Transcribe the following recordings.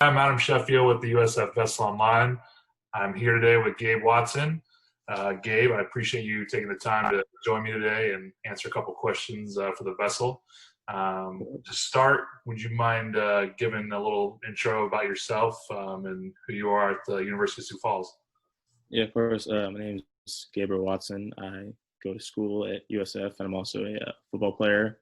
I'm Adam Sheffield with the USF Vessel Online. I'm here today with Gabe Watson. Gabe, I appreciate you taking the time to join me today and answer a couple questions for the Vessel. To start, would you mind giving a little intro about yourself and who you are at the University of Sioux Falls? Yeah, of course. My name is Gabriel Watson. I go to school at USF, and I'm also a football player.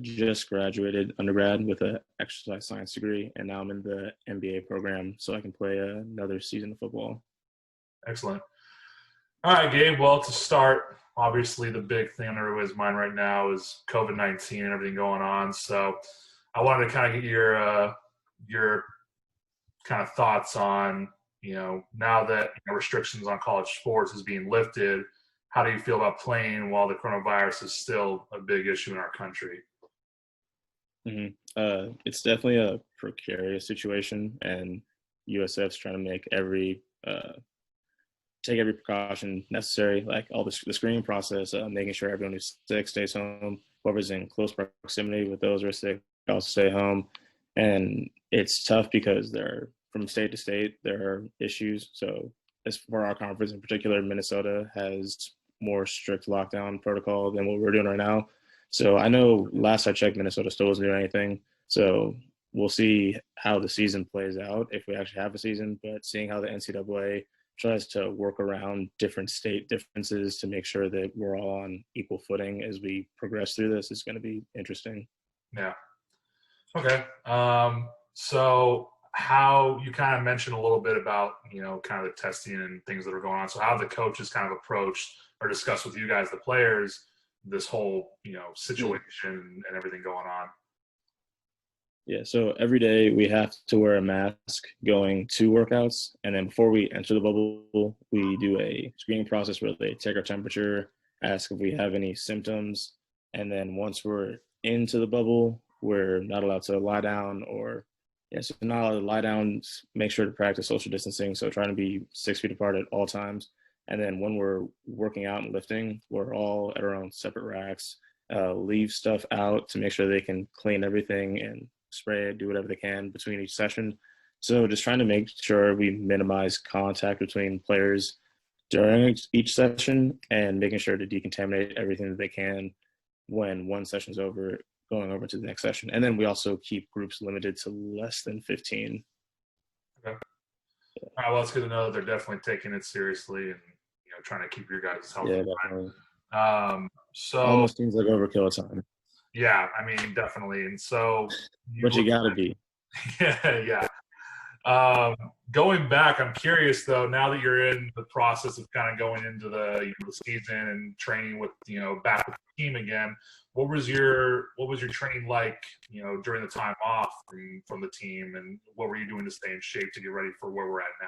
Just graduated undergrad with an exercise science degree, and now I'm in the MBA program, so I can play another season of football. Excellent. All right, Gabe. Well, to start, obviously the big thing on everybody's mind right now is COVID-19 and everything going on. So I wanted to kind of get your kind of thoughts on, now that restrictions on college sports is being lifted, how do you feel about playing while the coronavirus is still a big issue in our country? It's definitely a precarious situation, and USF's trying to make take every precaution necessary, like all the screening process, making sure everyone who's sick stays home. Whoever's in close proximity with those who are sick also stay home. And it's tough because from state to state, there are issues. So as for our conference in particular, Minnesota has more strict lockdown protocol than what we're doing right now. So I know last I checked, Minnesota still wasn't doing anything. So we'll see how the season plays out if we actually have a season. But seeing how the NCAA tries to work around different state differences to make sure that we're all on equal footing as we progress through this is going to be interesting. Yeah. Okay. So how you kind of mentioned a little bit about, kind of the testing and things that are going on. So how the coaches kind of approached or discussed with you guys, the players, this whole, situation and everything going on. Yeah, so every day we have to wear a mask going to workouts. And then before we enter the bubble, we do a screening process where they take our temperature, ask if we have any symptoms. And then once we're into the bubble, we're not allowed to lie down so not allowed to lie down, make sure to practice social distancing. So trying to be 6 feet apart at all times. And then when we're working out and lifting, we're all at our own separate racks, leave stuff out to make sure they can clean everything and spray it, do whatever they can between each session. So just trying to make sure we minimize contact between players during each session and making sure to decontaminate everything that they can when one session's over, going over to the next session. And then we also keep groups limited to less than 15. Okay. All right, well, it's good to know that they're definitely taking it seriously and, trying to keep your guys healthy. Yeah, definitely. So almost seems like overkill at times. Yeah, I mean, definitely. And so but you gotta be. Yeah. Going back, I'm curious though, now that you're in the process of kind of going into the season and training with, back with the team again, what was your training like, during the time off from the team, and what were you doing to stay in shape to get ready for where we're at now?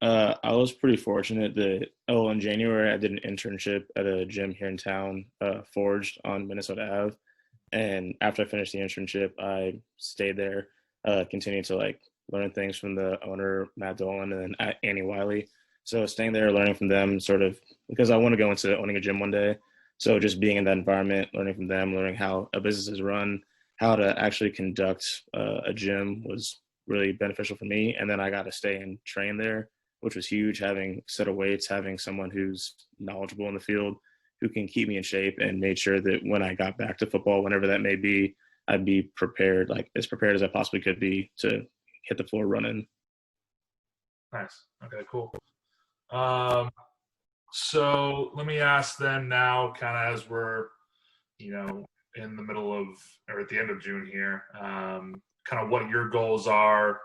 I was pretty fortunate that, in January, I did an internship at a gym here in town, Forged on Minnesota Ave. And after I finished the internship, I stayed there, continued to learn things from the owner, Matt Dolan, and then Annie Wiley. So staying there, learning from them, sort of because I want to go into owning a gym one day. So just being in that environment, learning from them, learning how a business is run, how to actually conduct a gym was really beneficial for me. And then I got to stay and train there, which was huge, having a set of weights, having someone who's knowledgeable in the field who can keep me in shape, and made sure that when I got back to football, whenever that may be, I'd be prepared, as prepared as I possibly could be to hit the floor running. Nice. Okay, cool. So let me ask then now, kind of as we're, in the middle of, or at the end of June here, kind of what your goals are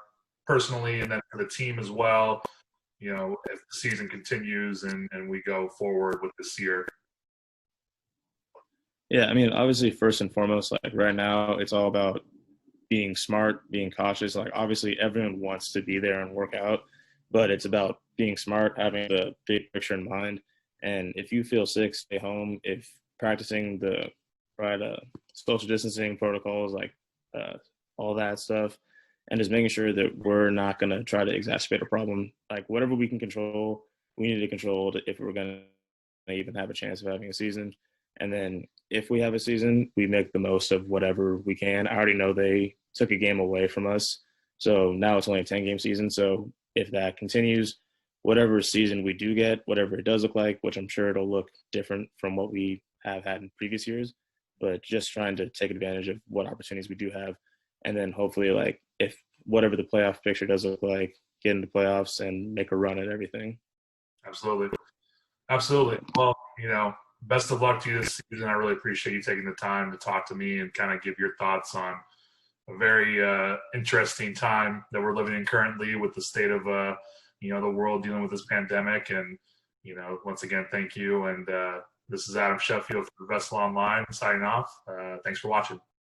personally, and then for the team as well, if the season continues and we go forward with this year. Yeah, I mean, obviously, first and foremost, right now, it's all about being smart, being cautious. Obviously, everyone wants to be there and work out, but it's about being smart, having the big picture in mind. And if you feel sick, stay home. If practicing the right social distancing protocols, all that stuff, and just making sure that we're not going to try to exacerbate a problem. Whatever we can control, we need to control if we're going to even have a chance of having a season. And then if we have a season, we make the most of whatever we can. I already know they took a game away from us. So now it's only a 10-game season. So if that continues, whatever season we do get, whatever it does look like, which I'm sure it'll look different from what we have had in previous years, but just trying to take advantage of what opportunities we do have. And then hopefully, like, if whatever the playoff picture does look like, get into playoffs and make a run at everything. Absolutely. Absolutely. Well, best of luck to you this season. I really appreciate you taking the time to talk to me and kind of give your thoughts on a very interesting time that we're living in currently with the state of the world dealing with this pandemic. And once again, thank you. And this is Adam Sheffield for Vessel Online signing off. Thanks for watching.